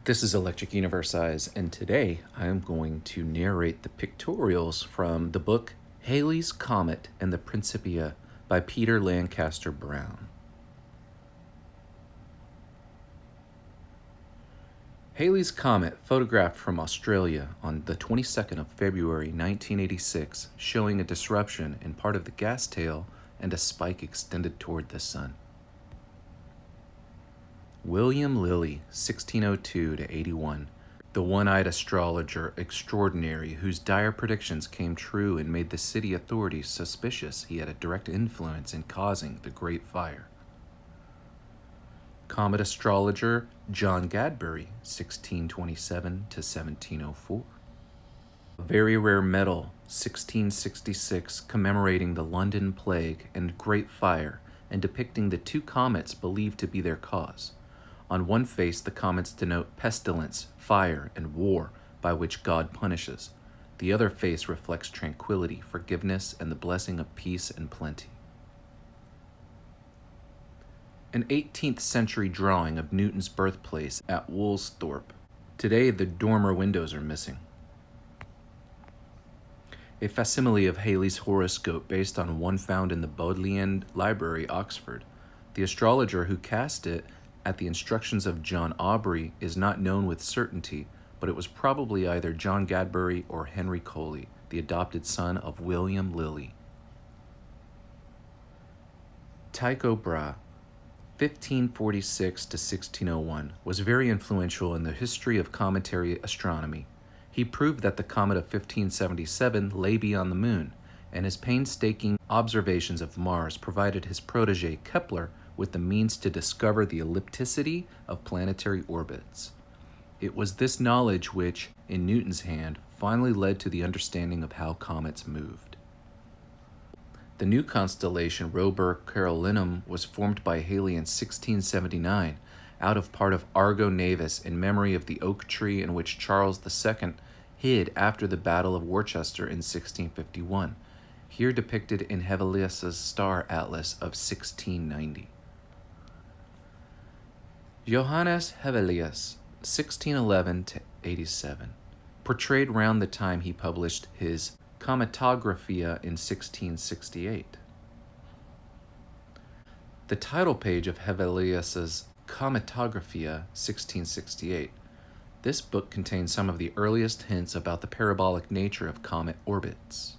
This is Electric Universe Eyes, and today I am going to narrate the pictorials from the book Halley's Comet and the Principia by Peter Lancaster Brown. Halley's Comet, photographed from Australia on the 22nd of February 1986, showing a disruption in part of the gas tail and a spike extended toward the sun. William Lilly, 1602 to 81, the one-eyed astrologer extraordinary whose dire predictions came true and made the city authorities suspicious he had a direct influence in causing the Great Fire. Comet astrologer John Gadbury, 1627 to 1704. A very rare medal, 1666, commemorating the London Plague and Great Fire and depicting the two comets believed to be their cause. On one face, the comets denote pestilence, fire, and war, by which God punishes. The other face reflects tranquility, forgiveness, and the blessing of peace and plenty. An 18th century drawing of Newton's birthplace at Woolsthorpe. Today, the dormer windows are missing. A facsimile of Halley's horoscope based on one found in the Bodleian Library, Oxford. The astrologer who cast it at the instructions of John Aubrey is not known with certainty, but it was probably either John Gadbury or Henry Coley, the adopted son of William Lilly. Tycho Brahe, 1546 to 1601, was very influential in the history of cometary astronomy. He proved that the comet of 1577 lay beyond the moon, and his painstaking observations of Mars provided his protege Kepler with the means to discover the ellipticity of planetary orbits. It was this knowledge which, in Newton's hand, finally led to the understanding of how comets moved. The new constellation Robur Carolinum was formed by Halley in 1679 out of part of Argo Navis in memory of the oak tree in which Charles II hid after the Battle of Worcester in 1651, here depicted in Hevelius's star atlas of 1690. Johannes Hevelius, 1611 to 87, portrayed round the time he published his Cometographia in 1668. The title page of Hevelius's Cometographia, 1668. This book contains some of the earliest hints about the parabolic nature of comet orbits.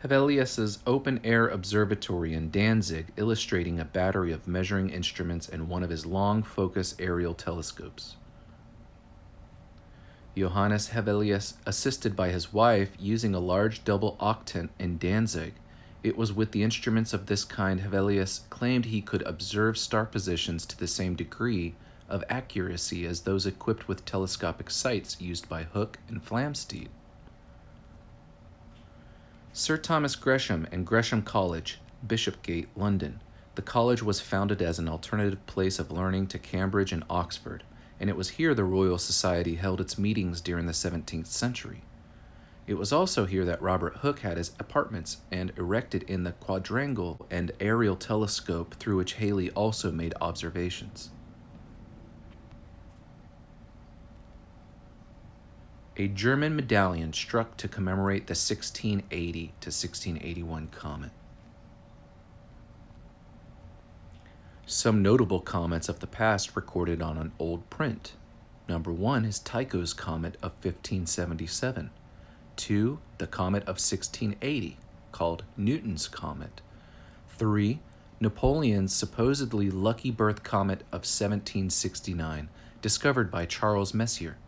Hevelius's open-air observatory in Danzig, illustrating a battery of measuring instruments and one of his long-focus aerial telescopes. Johannes Hevelius, assisted by his wife, using a large double octant in Danzig. It was with the instruments of this kind Hevelius claimed he could observe star positions to the same degree of accuracy as those equipped with telescopic sights used by Hooke and Flamsteed. Sir Thomas Gresham and Gresham College, Bishopgate, London. The college was founded as an alternative place of learning to Cambridge and Oxford, and it was here the Royal Society held its meetings during the 17th century. It was also here that Robert Hooke had his apartments and erected in the quadrangle and aerial telescope through which Halley also made observations. A German medallion struck to commemorate the 1680 to 1681 comet. Some notable comets of the past recorded on an old print. Number 1 is Tycho's comet of 1577. 2, the comet of 1680, called Newton's comet. 3, Napoleon's supposedly lucky birth comet of 1769, discovered by Charles Messier.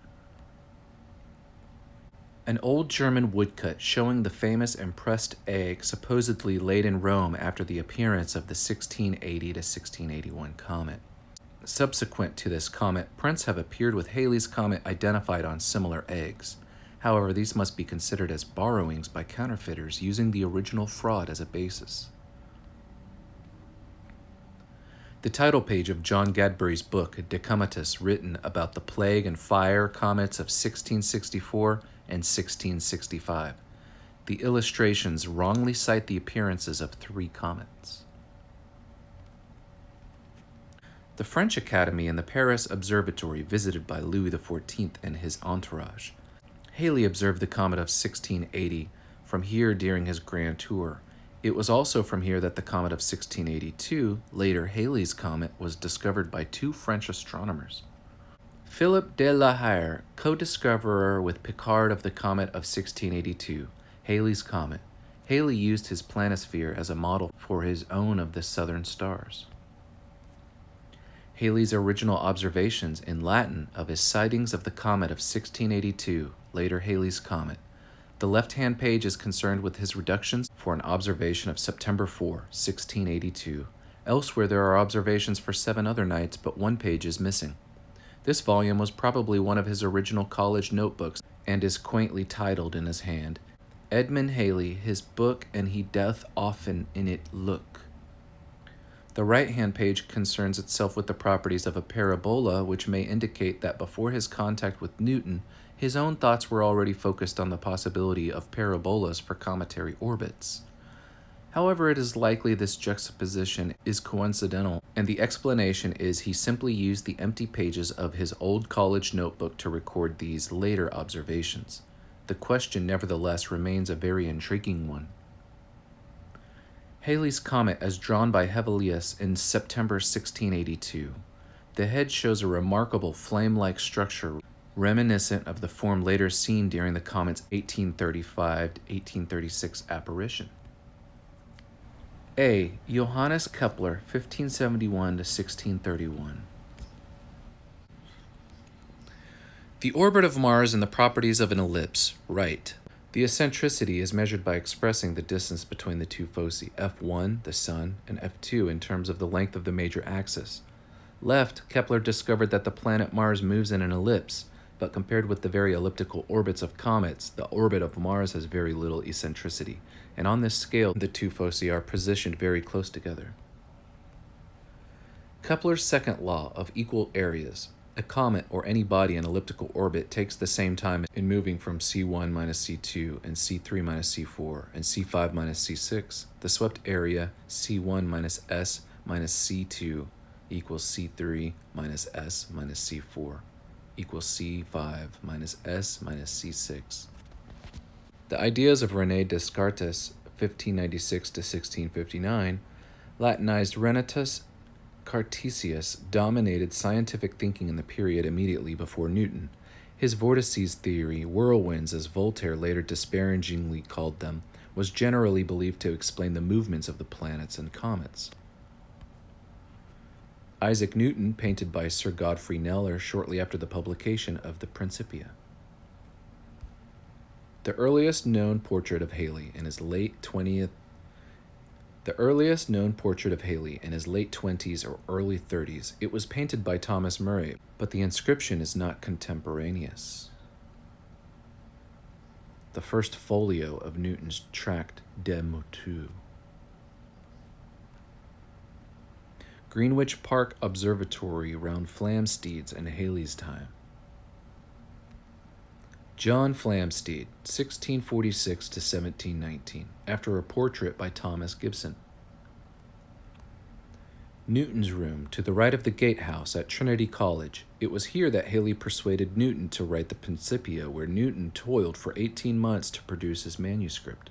An old German woodcut showing the famous impressed egg supposedly laid in Rome after the appearance of the 1680 to 1681 comet. Subsequent to this comet, prints have appeared with Halley's comet identified on similar eggs. However, these must be considered as borrowings by counterfeiters using the original fraud as a basis. The title page of John Gadbury's book, De Cometis, written about the plague and fire comets of 1664 and 1665. The illustrations wrongly cite the appearances of 3 comets. The French Academy and the Paris Observatory visited by Louis XIV and his entourage. Halley observed the comet of 1680 from here during his grand tour. It was also from here that the comet of 1682, later Halley's comet, was discovered by two French astronomers. Philip de la Hire, co-discoverer with Picard of the comet of 1682, Halley's comet. Halley used his planisphere as a model for his own of the southern stars. Halley's original observations in Latin of his sightings of the comet of 1682, later Halley's comet. The left-hand page is concerned with his reductions for an observation of September 4, 1682. Elsewhere there are observations for 7 other nights, but one page is missing. This volume was probably one of his original college notebooks and is quaintly titled in his hand, Edmund Halley, his book, and he doth often in it look. The right-hand page concerns itself with the properties of a parabola, which may indicate that before his contact with Newton, his own thoughts were already focused on the possibility of parabolas for cometary orbits. However, it is likely this juxtaposition is coincidental, and the explanation is he simply used the empty pages of his old college notebook to record these later observations. The question, nevertheless, remains a very intriguing one. Halley's comet as drawn by Hevelius in September 1682. The head shows a remarkable flame-like structure reminiscent of the form later seen during the comet's 1835-1836 apparition. A. Johannes Kepler, 1571-1631. The orbit of Mars and the properties of an ellipse. Right. The eccentricity is measured by expressing the distance between the two foci, F1, the Sun, and F2 in terms of the length of the major axis. Left, Kepler discovered that the planet Mars moves in an ellipse, but compared with the very elliptical orbits of comets, the orbit of Mars has very little eccentricity, and on this scale, the two foci are positioned very close together. Kepler's second law of equal areas. A comet or any body in elliptical orbit takes the same time in moving from C1 minus C2 and C3 minus C4 and C5 minus C6. The swept area C1 minus S minus C2 equals C3 minus S minus C4 equals C5 minus S minus C6. The ideas of René Descartes, 1596-1659, Latinized Renatus Cartesius, dominated scientific thinking in the period immediately before Newton. His vortices theory, whirlwinds as Voltaire later disparagingly called them, was generally believed to explain the movements of the planets and comets. Isaac Newton, painted by Sir Godfrey Kneller shortly after the publication of the Principia. The earliest known portrait of Halley in his late 20s or early 30s. It was painted by Thomas Murray, but the inscription is not contemporaneous. The first folio of Newton's tract De Motu. Greenwich Park Observatory round Flamsteed's in Halley's time. John Flamsteed, 1646 to 1719, after a portrait by Thomas Gibson. Newton's room, to the right of the gatehouse at Trinity College. It was here that Halley persuaded Newton to write the Principia, where Newton toiled for 18 months to produce his manuscript.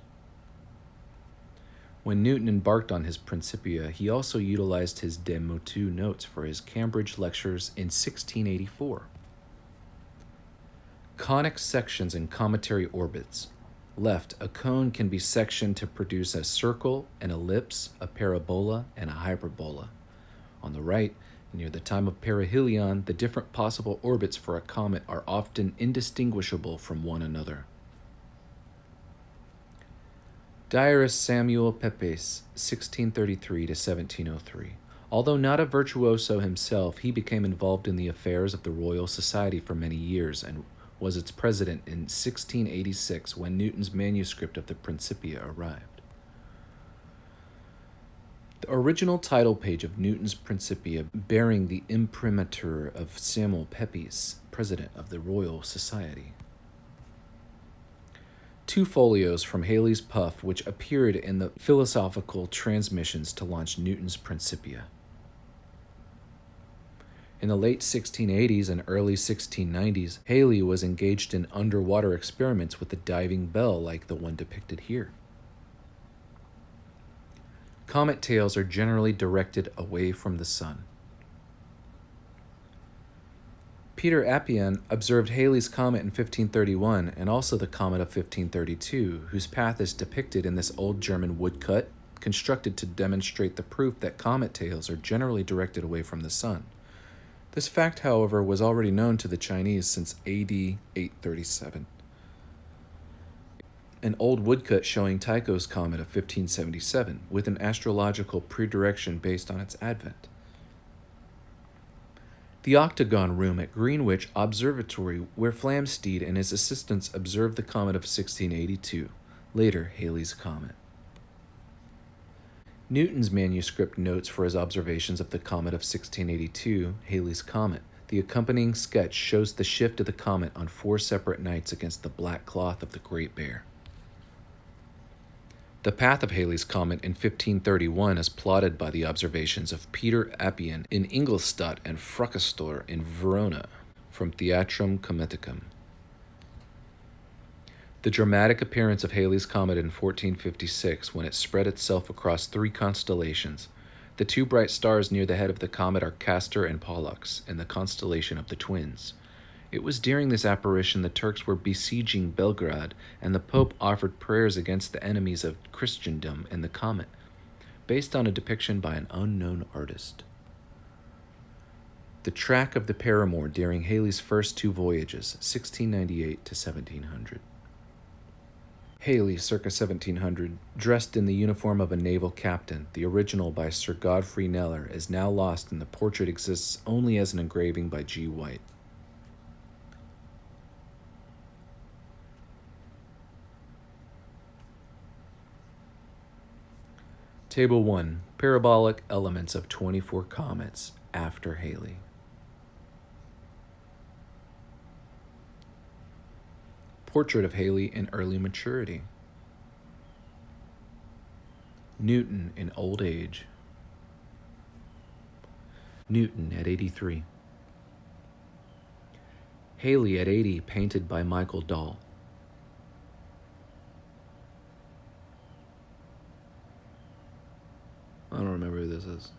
When Newton embarked on his Principia, he also utilized his De Motu notes for his Cambridge lectures in 1684. Conic sections in cometary orbits. Left, a cone can be sectioned to produce a circle, an ellipse, a parabola, and a hyperbola. On the right, near the time of perihelion, the different possible orbits for a comet are often indistinguishable from one another. Diarist Samuel Pepys, 1633 to 1703. Although not a virtuoso himself, he became involved in the affairs of the Royal Society for many years and was its president in 1686 when Newton's manuscript of the Principia arrived. The original title page of Newton's Principia, bearing the imprimatur of Samuel Pepys, president of the Royal Society. 2 folios from Halley's Puff, which appeared in the Philosophical Transmissions to launch Newton's Principia. In the late 1680s and early 1690s, Halley was engaged in underwater experiments with a diving bell like the one depicted here. Comet tails are generally directed away from the sun. Peter Appian observed Halley's comet in 1531 and also the comet of 1532, whose path is depicted in this old German woodcut, constructed to demonstrate the proof that comet tails are generally directed away from the sun. This fact, however, was already known to the Chinese since AD 837. An old woodcut showing Tycho's comet of 1577, with an astrological predirection based on its advent. The octagon room at Greenwich Observatory, where Flamsteed and his assistants observed the comet of 1682, later Halley's comet. Newton's manuscript notes for his observations of the comet of 1682, Halley's comet. The accompanying sketch shows the shift of the comet on 4 separate nights against the black cloth of the Great Bear. The path of Halley's comet in 1531 is plotted by the observations of Peter Appian in Ingolstadt and Fracastor in Verona, from Theatrum Cometicum. The dramatic appearance of Halley's comet in 1456, when it spread itself across 3 constellations. The 2 bright stars near the head of the comet are Castor and Pollux, in the constellation of the Twins. It was during this apparition the Turks were besieging Belgrade, and the Pope offered prayers against the enemies of Christendom and the comet, based on a depiction by an unknown artist. The track of the paramour during Halley's first 2 voyages, 1698 to 1700. Halley, circa 1700, dressed in the uniform of a naval captain, the original by Sir Godfrey Kneller, is now lost and the portrait exists only as an engraving by G. White. Table 1. Parabolic elements of 24 comets after Halley. Portrait of Halley in early maturity. Newton in old age. Newton at 83. Halley at 80, painted by Michael Dahl. I don't remember who this is.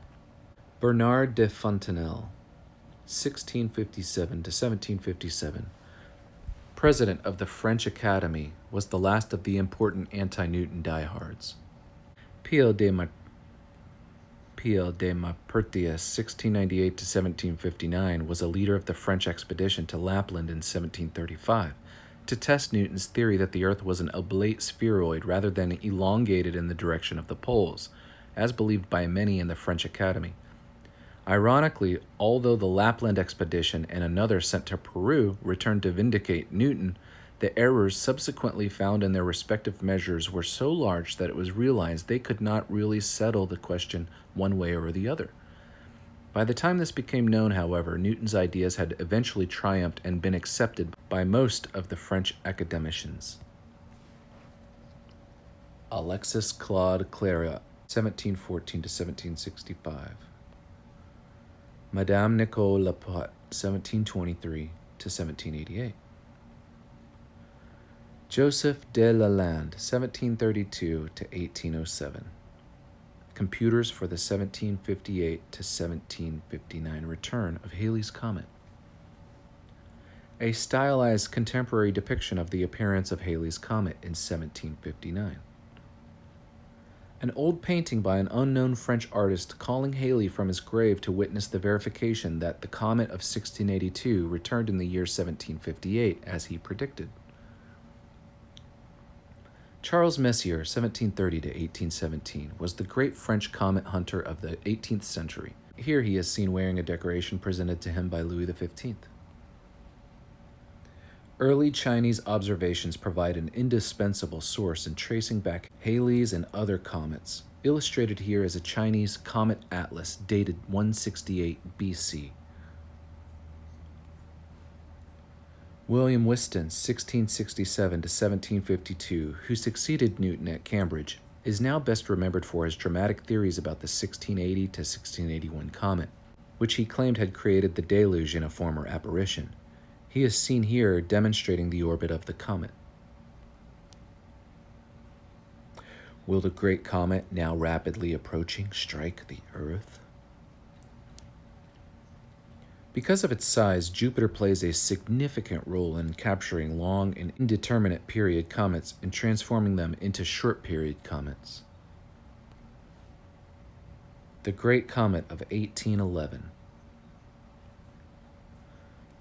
Bernard de Fontenelle, 1657 to 1757. President of the French Academy, was the last of the important anti-Newton diehards. Pio de Maupertuis, 1698 to 1759, was a leader of the French expedition to Lapland in 1735 to test Newton's theory that the Earth was an oblate spheroid rather than elongated in the direction of the poles, as believed by many in the French Academy. Ironically, although the Lapland expedition and another sent to Peru returned to vindicate Newton, the errors subsequently found in their respective measures were so large that it was realized they could not really settle the question one way or the other. By the time this became known, however, Newton's ideas had eventually triumphed and been accepted by most of the French academicians. Alexis Claude Clairaut, 1714 to 1765. Madame Nicole Laporte, 1723 to 1788. Joseph de Lalande, 1732 to 1807. Computers for the 1758 to 1759 return of Halley's Comet. A stylized contemporary depiction of the appearance of Halley's Comet in 1759. An old painting by an unknown French artist calling Halley from his grave to witness the verification that the comet of 1682 returned in the year 1758, as he predicted. Charles Messier, 1730 to 1817, was the great French comet hunter of the 18th century. Here he is seen wearing a decoration presented to him by Louis XV. Early Chinese observations provide an indispensable source in tracing back Halley's and other comets, illustrated here as a Chinese comet atlas dated 168 BC. William Whiston, 1667 to 1752, who succeeded Newton at Cambridge, is now best remembered for his dramatic theories about the 1680 to 1681 comet. which he claimed had created the deluge in a former apparition. He is seen here demonstrating the orbit of the comet. Will the great comet, now rapidly approaching, strike the Earth? Because of its size, Jupiter plays a significant role in capturing long and indeterminate period comets and transforming them into short period comets. The Great Comet of 1811.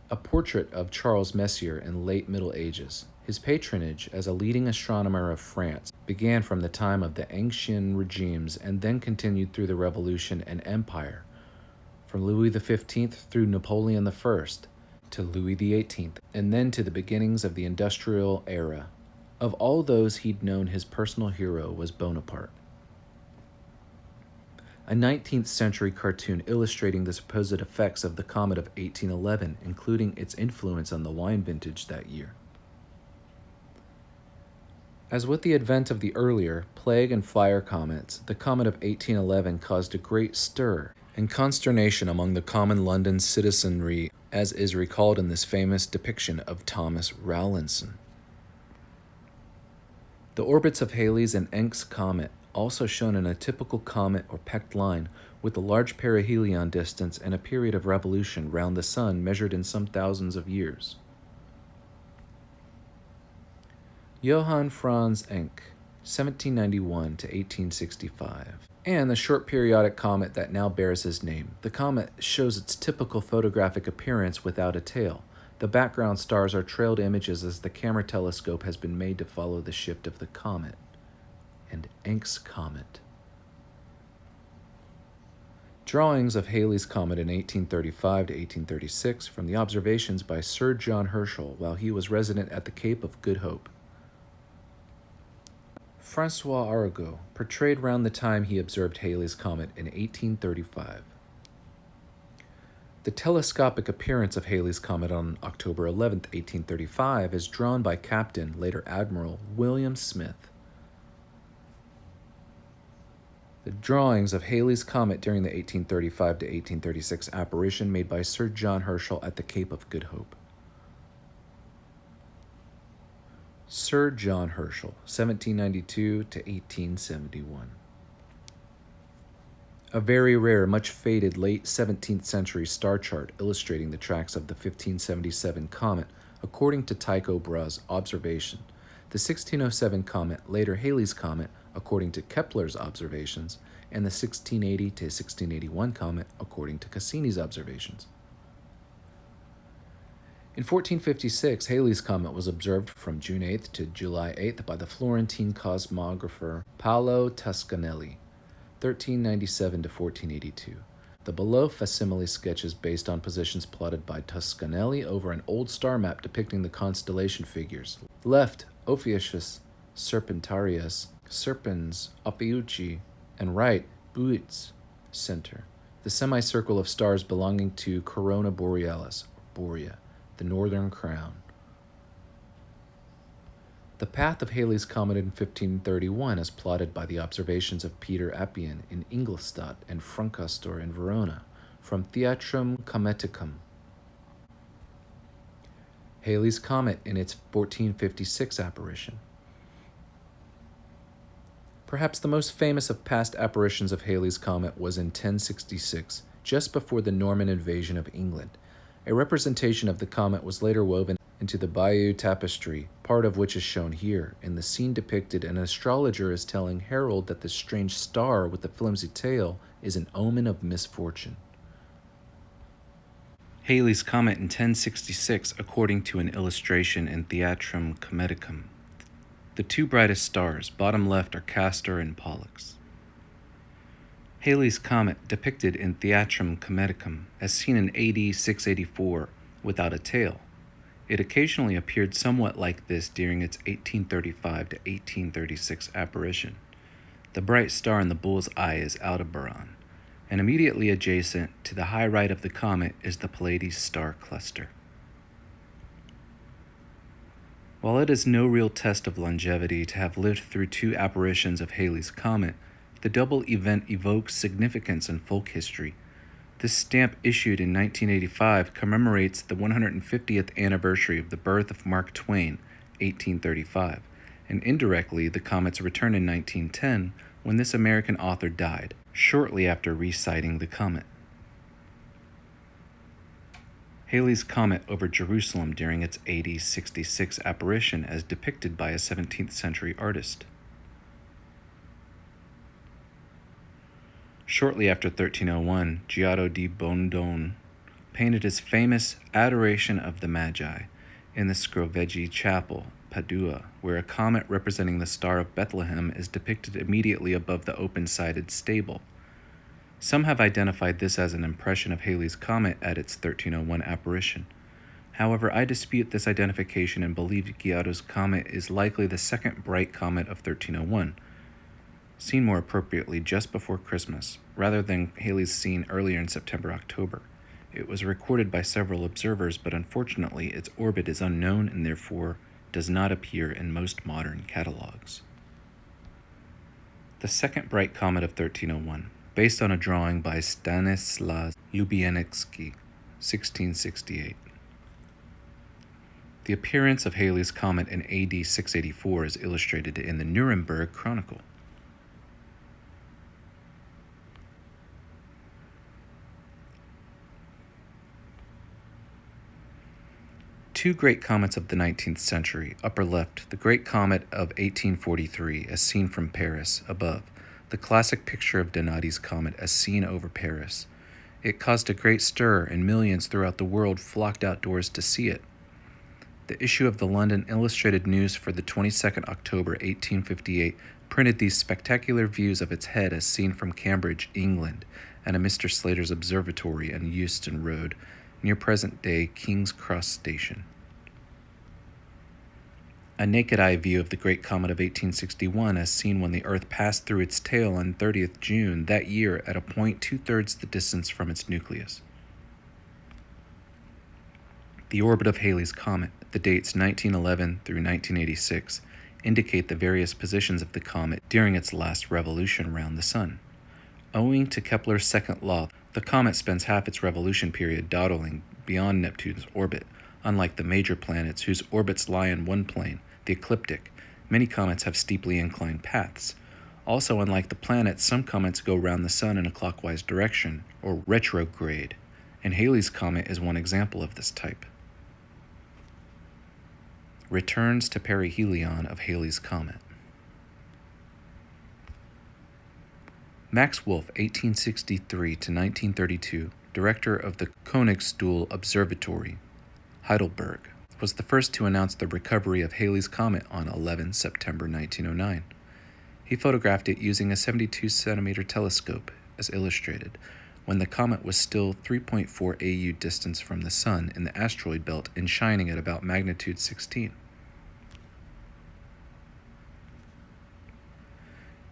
A portrait of Charles Messier in late Middle Ages. His patronage as a leading astronomer of France began from the time of the Ancien regimes and then continued through the Revolution and Empire, from Louis XV through Napoleon I to Louis XVIII, and then to the beginnings of the Industrial Era. Of all those he'd known, his personal hero was Bonaparte. A 19th century cartoon illustrating the supposed effects of the comet of 1811, including its influence on the wine vintage that year. As with the advent of the earlier plague and fire comets, the comet of 1811 caused a great stir and consternation among the common London citizenry, as is recalled in this famous depiction of Thomas Rowlandson. The orbits of Halley's and Encke's comet, also shown in a typical comet or pecked line, with a large perihelion distance and a period of revolution round the Sun measured in some thousands of years. Johann Franz Encke, 1791 to 1865. And the short periodic comet that now bears his name. The comet shows its typical photographic appearance without a tail. The background stars are trailed images as the camera telescope has been made to follow the shift of the comet. And Encke's comet. Drawings of Halley's comet in 1835 to 1836 from the observations by Sir John Herschel while he was resident at the Cape of Good Hope. François Arago, portrayed round the time he observed Halley's comet in 1835. The telescopic appearance of Halley's comet on October 11, 1835, is drawn by Captain, later Admiral, William Smith. The drawings of Halley's comet during the 1835 to 1836 apparition made by Sir John Herschel at the Cape of Good Hope. Sir John Herschel, 1792 to 1871. A very rare, much faded late 17th century star chart illustrating the tracks of the 1577 comet according to Tycho Brahe's observation, the 1607 comet, later Halley's comet, according to Kepler's observations, and the 1680 to 1681 comet, according to Cassini's observations. In 1456, Halley's comet was observed from June 8th to July 8th by the Florentine cosmographer Paolo Toscanelli, 1397 to 1482. The below facsimile sketch is based on positions plotted by Toscanelli over an old star map depicting the constellation figures. Left, Ophiuchus, Serpentarius, Serpens, Ophiuchi, and right, Buits, center, the semicircle of stars belonging to Corona Borealis, or Borea, the northern crown. The path of Halley's comet in 1531 is plotted by the observations of Peter Appian in Ingolstadt and Francastor in Verona, from Theatrum Cometicum. Halley's comet in its 1456 apparition. Perhaps the most famous of past apparitions of Halley's comet was in 1066, just before the Norman invasion of England. A representation of the comet was later woven into the Bayeux tapestry, part of which is shown here. In the scene depicted, an astrologer is telling Harold that the strange star with the flimsy tail is an omen of misfortune. Halley's comet in 1066, according to an illustration in Theatrum Cometicum. The two brightest stars, bottom left, are Castor and Pollux. Halley's comet, depicted in Theatrum Cometicum, as seen in AD 684, without a tail. It occasionally appeared somewhat like this during its 1835 to 1836 apparition. The bright star in the bull's eye is Aldebaran, and immediately adjacent to the high right of the comet is the Pleiades star cluster. While it is no real test of longevity to have lived through two apparitions of Halley's comet, the double event evokes significance in folk history. This stamp, issued in 1985, commemorates the 150th anniversary of the birth of Mark Twain, 1835, and indirectly the comet's return in 1910, when this American author died, shortly after reciting the comet. Halley's comet over Jerusalem during its AD 66 apparition as depicted by a 17th century artist. Shortly after 1301, Giotto di Bondone painted his famous Adoration of the Magi in the Scroveggi Chapel, Padua, where a comet representing the Star of Bethlehem is depicted immediately above the open-sided stable. Some have identified this as an impression of Halley's comet at its 1301 apparition. However, I dispute this identification and believe Giotto's comet is likely the second bright comet of 1301, seen more appropriately just before Christmas, rather than Halley's seen earlier in September-October. It was recorded by several observers, but unfortunately its orbit is unknown and therefore does not appear in most modern catalogs. The second bright comet of 1301, based on a drawing by Stanislas Lubienicki, 1668. The appearance of Halley's comet in AD 684 is illustrated in the Nuremberg Chronicle. Two great comets of the 19th century. Upper left, the Great Comet of 1843, as seen from Paris, above, the classic picture of Donati's comet as seen over Paris. It caused a great stir, and millions throughout the world flocked outdoors to see it. The issue of the London Illustrated News for the 22nd October 1858 printed these spectacular views of its head as seen from Cambridge, England, and a Mr. Slater's observatory in Euston Road, near present-day King's Cross Station. A naked-eye view of the Great Comet of 1861 as seen when the Earth passed through its tail on 30th June that year at a point two-thirds the distance from its nucleus. The orbit of Halley's comet, the dates 1911 through 1986, indicate the various positions of the comet during its last revolution around the Sun. Owing to Kepler's second law, the comet spends half its revolution period dawdling beyond Neptune's orbit. Unlike the major planets whose orbits lie in one plane, the ecliptic, many comets have steeply inclined paths. Also, unlike the planets, some comets go round the Sun in a clockwise direction, or retrograde, and Halley's comet is one example of this type. Returns to perihelion of Halley's comet. Max Wolf, 1863 to 1932, director of the Königstuhl Observatory, Heidelberg, was the first to announce the recovery of Halley's comet on 11 September 1909. He photographed it using a 72-centimeter telescope, as illustrated, when the comet was still 3.4 AU distance from the Sun in the asteroid belt and shining at about magnitude 16.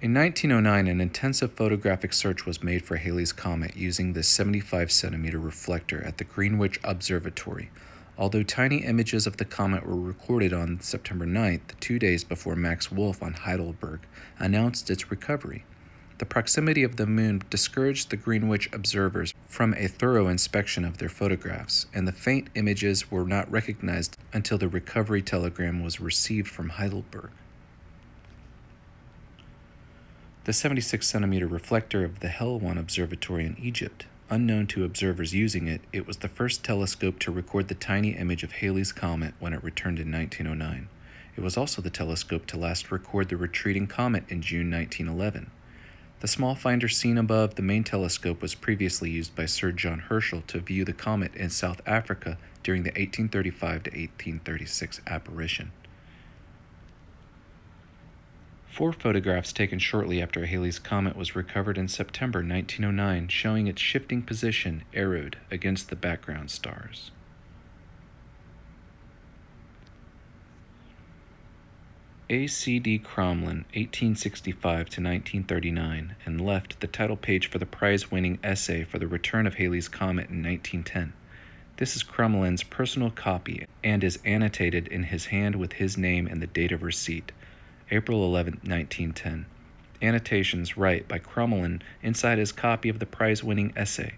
In 1909, an intensive photographic search was made for Halley's comet using the 75-centimeter reflector at the Greenwich Observatory. Although tiny images of the comet were recorded on September 9th, 2 days before Max Wolf on Heidelberg announced its recovery, the proximity of the Moon discouraged the Greenwich observers from a thorough inspection of their photographs, and the faint images were not recognized until the recovery telegram was received from Heidelberg. The 76-centimeter reflector of the Helwan Observatory in Egypt. Unknown to observers using it, it was the first telescope to record the tiny image of Halley's comet when it returned in 1909. It was also the telescope to last record the retreating comet in June 1911. The small finder seen above the main telescope was previously used by Sir John Herschel to view the comet in South Africa during the 1835 to 1836 apparition. 4 photographs taken shortly after Halley's comet was recovered in September 1909 showing its shifting position arrowed against the background stars. A.C.D. Cromlin, 1865 to 1939, and left the title page for the prize-winning essay for the return of Halley's comet in 1910. This is Cromlin's personal copy and is annotated in his hand with his name and the date of receipt, April 11, 1910. Annotations right by Cromlin inside his copy of the prize-winning essay.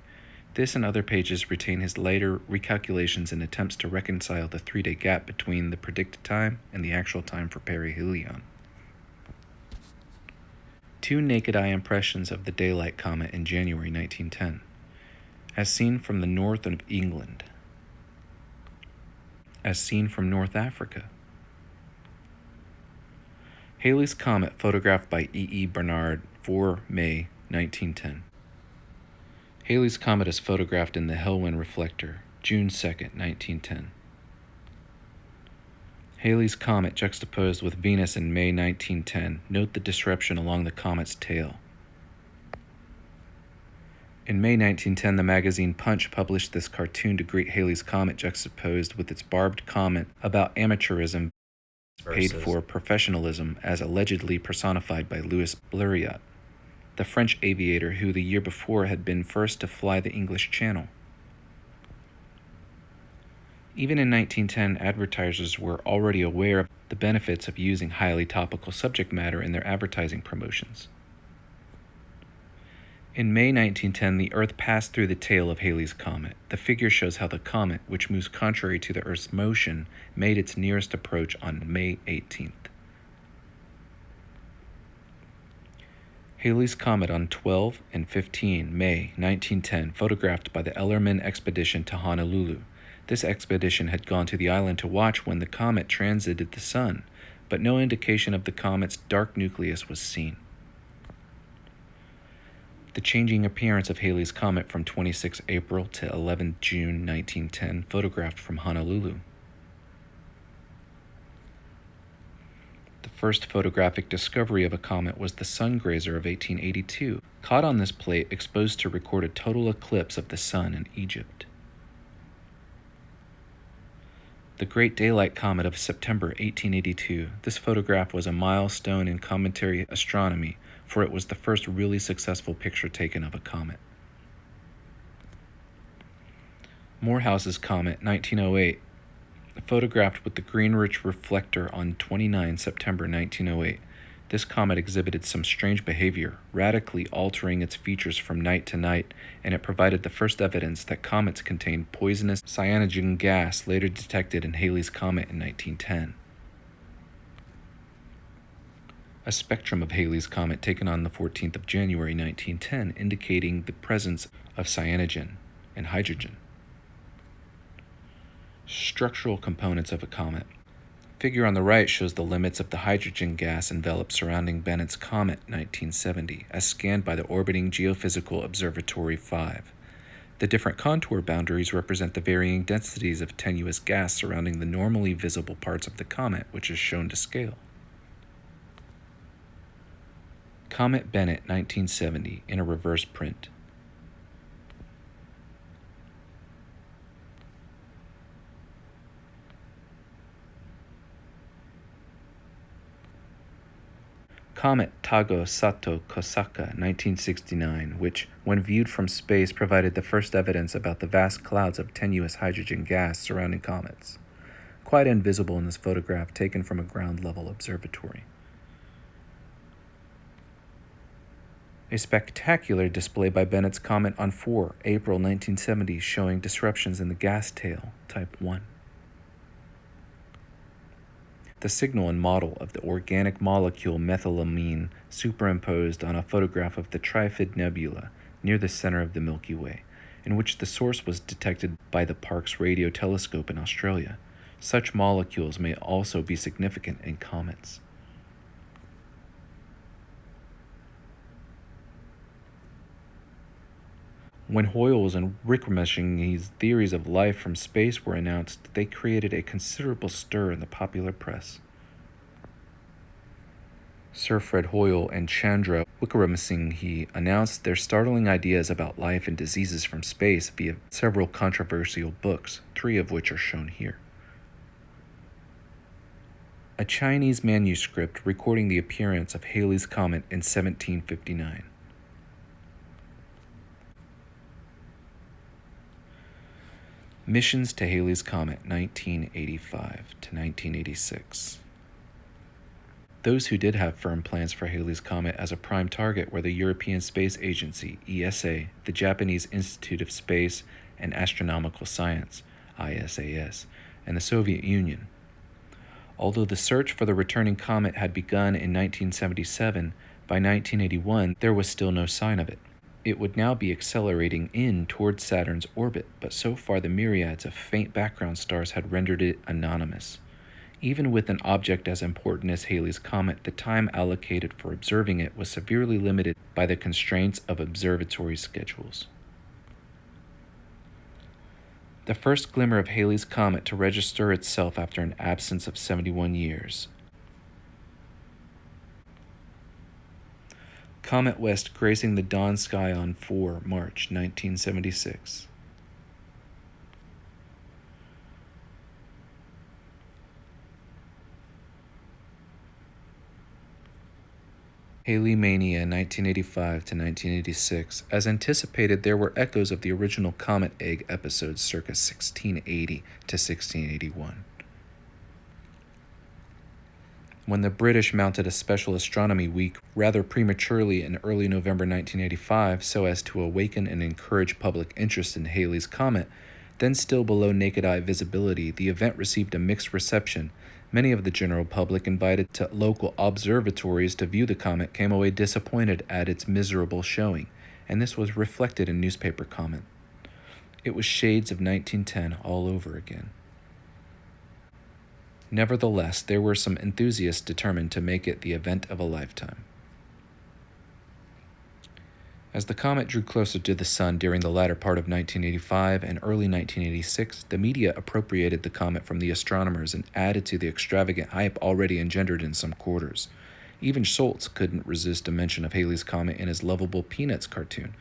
This and other pages retain his later recalculations and attempts to reconcile the 3-day gap between the predicted time and the actual time for perihelion. 2 naked-eye impressions of the daylight comet in January 1910, as seen from the north of England, as seen from North Africa. Halley's Comet photographed by E. Barnard, 4 May 1910. Halley's Comet is photographed in the Helwan reflector, June 2, 1910. Halley's Comet juxtaposed with Venus in May 1910. Note the disruption along the comet's tail. In May 1910, the magazine Punch published this cartoon to greet Halley's Comet juxtaposed with its barbed comment about amateurism paid for professionalism as allegedly personified by Louis Blériot, the French aviator who the year before had been first to fly the English Channel. Even in 1910, advertisers were already aware of the benefits of using highly topical subject matter in their advertising promotions. In May 1910, the Earth passed through the tail of Halley's Comet. The figure shows how the comet, which moves contrary to the Earth's motion, made its nearest approach on May 18th. Halley's Comet on 12 and 15 May 1910, photographed by the Ellerman expedition to Honolulu. This expedition had gone to the island to watch when the comet transited the sun, but no indication of the comet's dark nucleus was seen. The changing appearance of Halley's Comet from 26 April to 11 June 1910, photographed from Honolulu. The first photographic discovery of a comet was the sun grazer of 1882, caught on this plate exposed to record a total eclipse of the sun in Egypt. The Great Daylight Comet of September 1882. This photograph was a milestone in cometary astronomy, for it was the first really successful picture taken of a comet. Morehouse's Comet, 1908, photographed with the Greenwich reflector on 29 September 1908. This comet exhibited some strange behavior, radically altering its features from night to night, and it provided the first evidence that comets contained poisonous cyanogen gas later detected in Halley's Comet in 1910. A spectrum of Halley's Comet taken on the 14th of January 1910 indicating the presence of cyanogen and hydrogen. Structural components of a comet. Figure on the right shows the limits of the hydrogen gas envelope surrounding Bennett's Comet 1970, as scanned by the orbiting Geophysical Observatory 5. The different contour boundaries represent the varying densities of tenuous gas surrounding the normally visible parts of the comet, which is shown to scale. Comet Bennett 1970 in a reverse print. Comet Tago Sato Kosaka 1969, which, when viewed from space, provided the first evidence about the vast clouds of tenuous hydrogen gas surrounding comets, quite invisible in this photograph taken from a ground-level observatory. A spectacular display by Bennett's Comet on 4 April 1970 showing disruptions in the gas tail, type 1. The signal and model of the organic molecule methylamine superimposed on a photograph of the Trifid Nebula near the center of the Milky Way, in which the source was detected by the Parkes radio telescope in Australia. Such molecules may also be significant in comets. When Hoyle's and Rickremeshing's theories of life from space were announced, they created a considerable stir in the popular press. Sir Fred Hoyle and Chandra Wickramasinghe announced their startling ideas about life and diseases from space via several controversial books, 3 of which are shown here. A Chinese manuscript recording the appearance of Halley's Comet in 1759. Missions to Halley's Comet, 1985 to 1986. Those who did have firm plans for Halley's Comet as a prime target were the European Space Agency, ESA, the Japanese Institute of Space and Astronomical Science, ISAS, and the Soviet Union. Although the search for the returning comet had begun in 1977, by 1981 there was still no sign of it. It would now be accelerating in towards Saturn's orbit, but so far the myriads of faint background stars had rendered it anonymous. Even with an object as important as Halley's Comet, the time allocated for observing it was severely limited by the constraints of observatory schedules. The first glimmer of Halley's Comet to register itself after an absence of 71 years. Comet West grazing the dawn sky on 4 March 1976. Halley Mania 1985 to 1986. As anticipated, there were echoes of the original Comet Egg episodes circa 1680 to 1681. When the British mounted a special astronomy week rather prematurely in early November 1985 so as to awaken and encourage public interest in Halley's Comet, then still below naked eye visibility, the event received a mixed reception. Many of the general public invited to local observatories to view the comet came away disappointed at its miserable showing, and this was reflected in newspaper comment. It was shades of 1910 all over again. Nevertheless, there were some enthusiasts determined to make it the event of a lifetime. As the comet drew closer to the sun during the latter part of 1985 and early 1986, the media appropriated the comet from the astronomers and added to the extravagant hype already engendered in some quarters. Even Schultz couldn't resist a mention of Halley's Comet in his lovable Peanuts cartoon.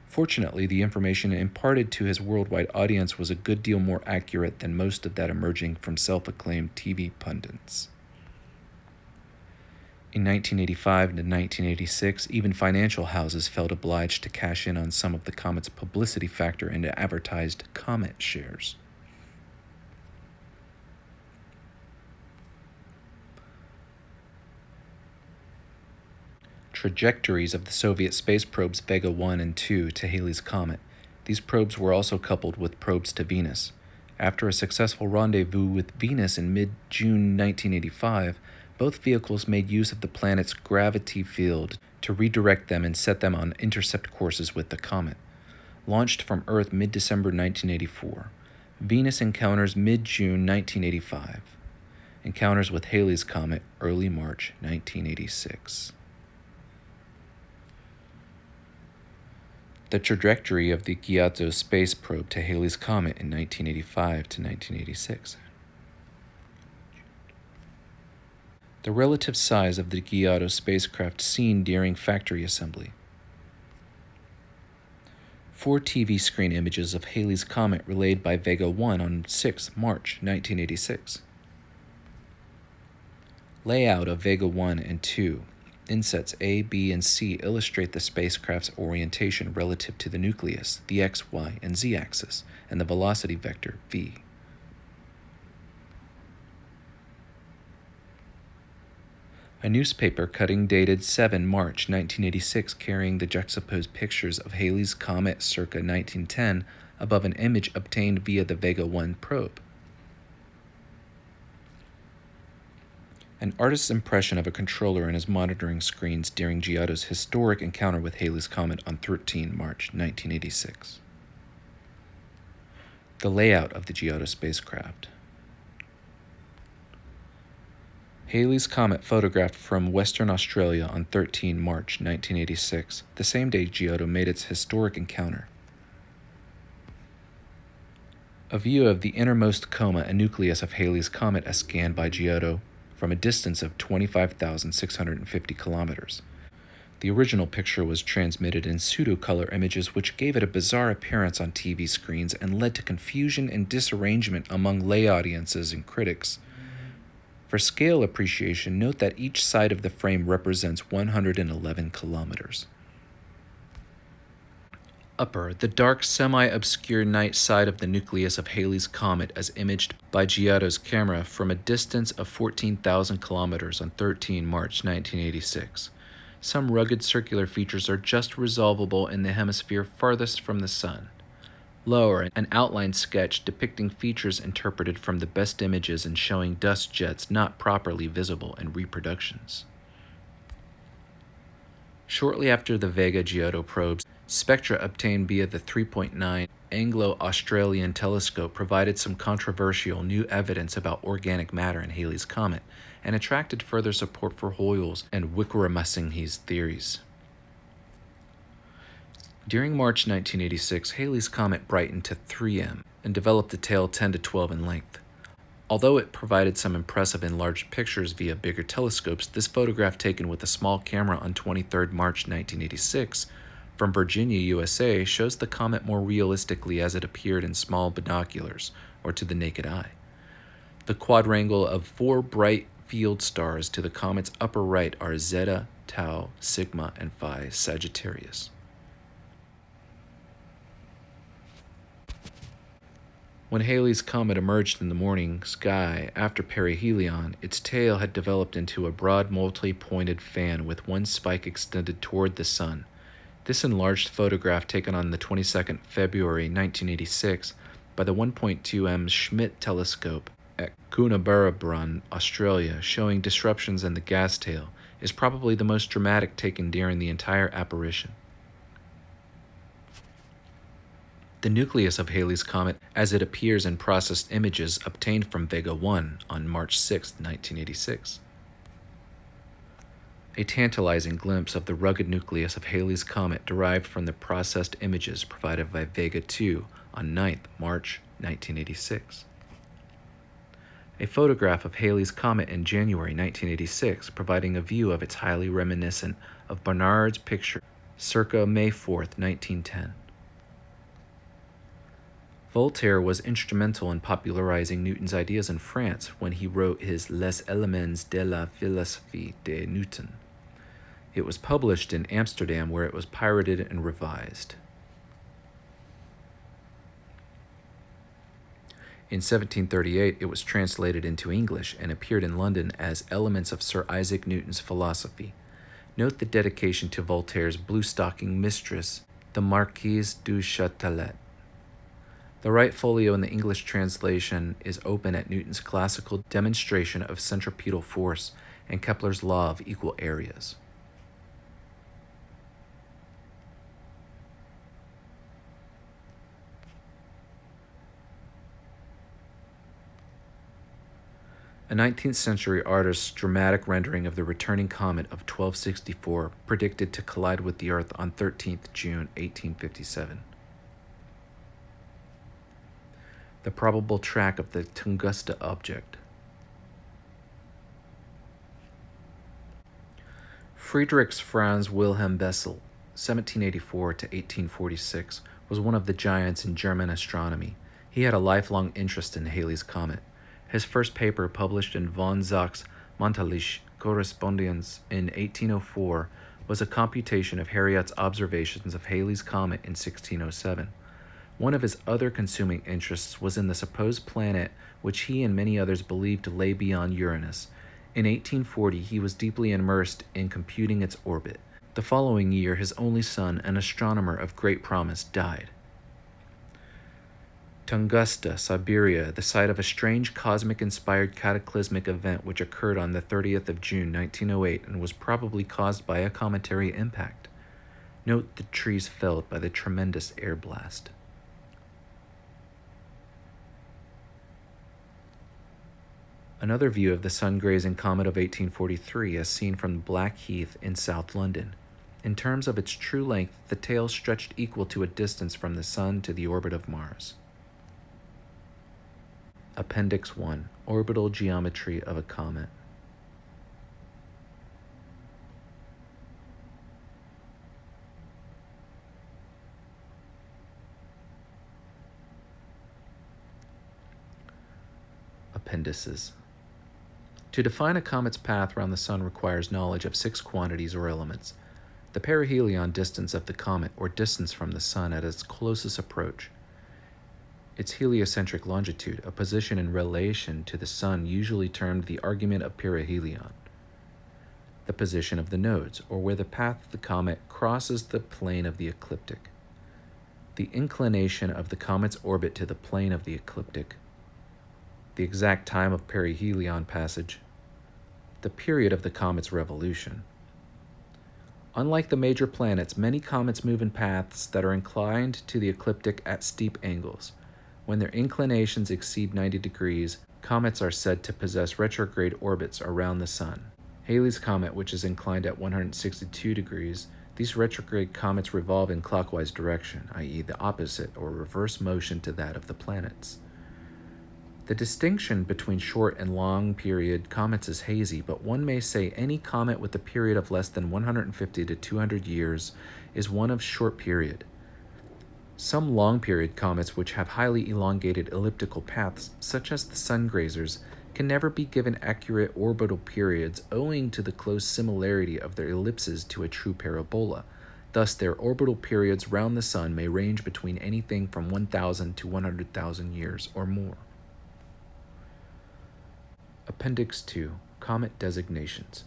Fortunately, the information imparted to his worldwide audience was a good deal more accurate than most of that emerging from self-acclaimed TV pundits. In 1985 to 1986, even financial houses felt obliged to cash in on some of the comet's publicity factor into advertised Comet shares. Trajectories of the Soviet space probes Vega 1 and 2 to Halley's Comet. These probes were also coupled with probes to Venus. After a successful rendezvous with Venus in mid-June 1985, both vehicles made use of the planet's gravity field to redirect them and set them on intercept courses with the comet. Launched from Earth mid-December 1984. Venus encounters mid-June 1985. Encounters with Halley's Comet early March 1986. The trajectory of the Giotto space probe to Halley's Comet in 1985 to 1986. The relative size of the Giotto spacecraft seen during factory assembly. 4 TV screen images of Halley's Comet relayed by Vega 1 on 6 March 1986. Layout of Vega 1 and 2. Insets A, B, and C illustrate the spacecraft's orientation relative to the nucleus, the X, Y, and Z axis, and the velocity vector, v. A newspaper cutting dated 7 March 1986 carrying the juxtaposed pictures of Halley's Comet circa 1910 above an image obtained via the Vega 1 probe. An artist's impression of a controller and his monitoring screens during Giotto's historic encounter with Halley's Comet on 13 March 1986. The layout of the Giotto spacecraft. Halley's Comet photographed from Western Australia on 13 March 1986, the same day Giotto made its historic encounter. A view of the innermost coma and nucleus of Halley's Comet as scanned by Giotto from a distance of 25,650 kilometers. The original picture was transmitted in pseudo-color images which gave it a bizarre appearance on TV screens and led to confusion and disarrangement among lay audiences and critics. For scale appreciation, note that each side of the frame represents 111 kilometers. Upper, the dark, semi-obscure night side of the nucleus of Halley's Comet as imaged by Giotto's camera from a distance of 14,000 kilometers on 13 March 1986. Some rugged circular features are just resolvable in the hemisphere farthest from the Sun. Lower, an outline sketch depicting features interpreted from the best images and showing dust jets not properly visible in reproductions. Shortly after the Vega-Giotto probes, spectra obtained via the 3.9 Anglo-Australian telescope provided some controversial new evidence about organic matter in Halley's Comet and attracted further support for Hoyle's and Wickramasinghe's theories. During March 1986, Halley's Comet brightened to 3M and developed a tail 10 to 12 in length. Although it provided some impressive enlarged pictures via bigger telescopes, this photograph taken with a small camera on 23 March 1986 from Virginia, USA, shows the comet more realistically as it appeared in small binoculars or to the naked eye. The quadrangle of 4 bright field stars to the comet's upper right are Zeta, Tau, Sigma, and Phi Sagittarius. When Halley's Comet emerged in the morning sky after perihelion, its tail had developed into a broad multi-pointed fan with one spike extended toward the Sun. This enlarged photograph taken on the 22nd February 1986 by the 1.2M Schmidt telescope at Coonabarabran, Australia, showing disruptions in the gas tail, is probably the most dramatic taken during the entire apparition. The nucleus of Halley's Comet, as it appears in processed images obtained from Vega 1 on March 6, 1986. A tantalizing glimpse of the rugged nucleus of Halley's Comet derived from the processed images provided by Vega 2 on 9 March 1986. A photograph of Halley's Comet in January 1986, providing a view of its highly reminiscent of Barnard's picture circa May 4, 1910. Voltaire was instrumental in popularizing Newton's ideas in France when he wrote his Les Éléments de la Philosophie de Newton. It was published in Amsterdam, where it was pirated and revised. In 1738, it was translated into English and appeared in London as Elements of Sir Isaac Newton's Philosophy. Note the dedication to Voltaire's blue-stocking mistress, the Marquise du Châtelet. The right folio in the English translation is open at Newton's classical demonstration of centripetal force and Kepler's law of equal areas. A 19th century artist's dramatic rendering of the returning comet of 1264 predicted to collide with the Earth on 13th June 1857. The probable track of the Tunguska object. Friedrich Franz Wilhelm Bessel, 1784 to 1846, was one of the giants in German astronomy. He had a lifelong interest in Halley's Comet. His first paper, published in von Zach's Monatliche Correspondenz in 1804, was a computation of Harriot's observations of Halley's Comet in 1607. One of his other consuming interests was in the supposed planet which he and many others believed lay beyond Uranus. In 1840, he was deeply immersed in computing its orbit. The following year, his only son, an astronomer of great promise, died. Tunguska, Siberia, the site of a strange cosmic-inspired cataclysmic event which occurred on the 30th of June 1908 and was probably caused by a cometary impact. Note the trees felled by the tremendous air blast. Another view of the sun-grazing comet of 1843 as seen from Blackheath in South London. In terms of its true length, the tail stretched equal to a distance from the Sun to the orbit of Mars. Appendix 1. Orbital geometry of a comet. Appendices. To define a comet's path around the Sun requires knowledge of 6 quantities or elements: The perihelion distance of the comet, or distance from the Sun at its closest approach. Its heliocentric longitude, a position in relation to the Sun usually termed the argument of perihelion. The position of the nodes, or where the path of the comet crosses the plane of the ecliptic. The inclination of the comet's orbit to the plane of the ecliptic. The exact time of perihelion passage. The period of the comet's revolution. Unlike the major planets, many comets move in paths that are inclined to the ecliptic at steep angles. When their inclinations exceed 90 degrees, comets are said to possess retrograde orbits around the Sun. Halley's comet, which is inclined at 162 degrees, these retrograde comets revolve in clockwise direction, i.e. the opposite or reverse motion to that of the planets. The distinction between short and long period comets is hazy, but one may say any comet with a period of less than 150 to 200 years is one of short period. Some long period comets which have highly elongated elliptical paths, such as the sun grazers, can never be given accurate orbital periods owing to the close similarity of their ellipses to a true parabola. Thus, their orbital periods round the Sun may range between anything from 1,000 to 100,000 years or more. Appendix 2. Comet designations.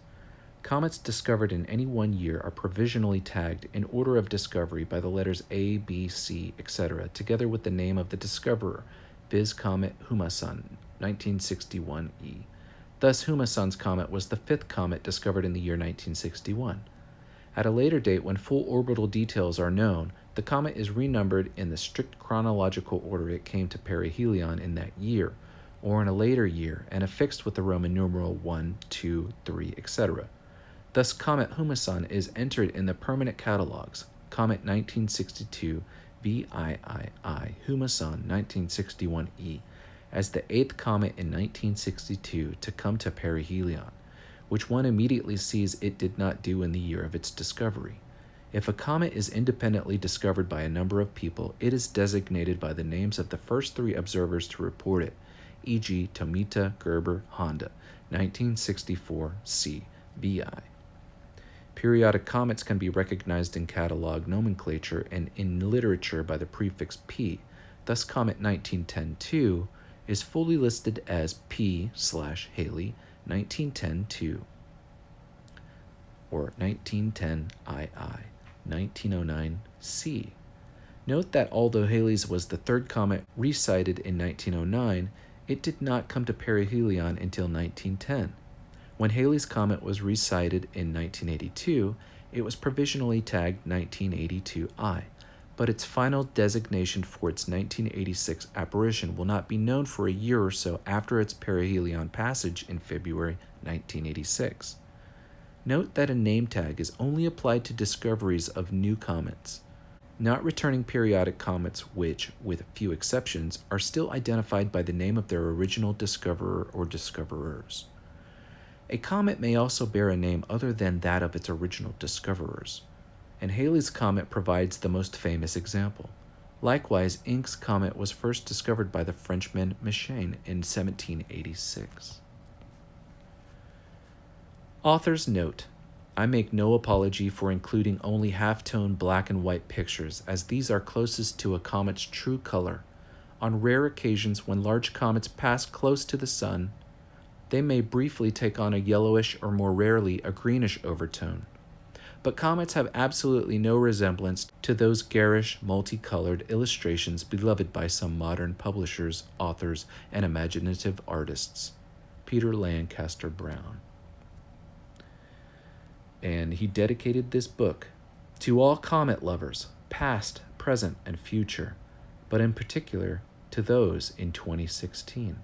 Comets discovered in any one year are provisionally tagged in order of discovery by the letters A, B, C, etc., together with the name of the discoverer, viz. Comet Humason, 1961e. Thus, Humason's comet was the fifth comet discovered in the year 1961. At a later date, when full orbital details are known, the comet is renumbered in the strict chronological order it came to perihelion in that year, or in a later year, and affixed with the Roman numeral 1, 2, 3, etc. Thus, Comet Humason is entered in the permanent catalogs, Comet 1962 VIII Humason 1961e, as the eighth comet in 1962 to come to perihelion, which one immediately sees it did not do in the year of its discovery. If a comet is independently discovered by a number of people, it is designated by the names of the first three observers to report it, e.g. Tomita, Gerber, Honda, 1964 C. VI. Periodic comets can be recognized in catalog nomenclature and in literature by the prefix P. Thus, Comet 1910-2 is fully listed as P/Halley 1910-2 or 1910II 1909 C. Note that although Halley's was the third comet resighted in 1909, it did not come to perihelion until 1910. When Halley's comet was resighted in 1982, it was provisionally tagged 1982I, but its final designation for its 1986 apparition will not be known for a year or so after its perihelion passage in February 1986. Note that a name tag is only applied to discoveries of new comets, not returning periodic comets which, with few exceptions, are still identified by the name of their original discoverer or discoverers. A comet may also bear a name other than that of its original discoverers, and Halley's comet provides the most famous example. Likewise, Inck's comet was first discovered by the Frenchman Méchain in 1786. Author's note: I make no apology for including only half-tone black and white pictures, as these are closest to a comet's true color. On rare occasions when large comets pass close to the Sun, they may briefly take on a yellowish or more rarely a greenish overtone. But comets have absolutely no resemblance to those garish, multicolored illustrations beloved by some modern publishers, authors, and imaginative artists. Peter Lancaster Brown. And he dedicated this book to all comet lovers, past, present, and future, but in particular to those in 2016.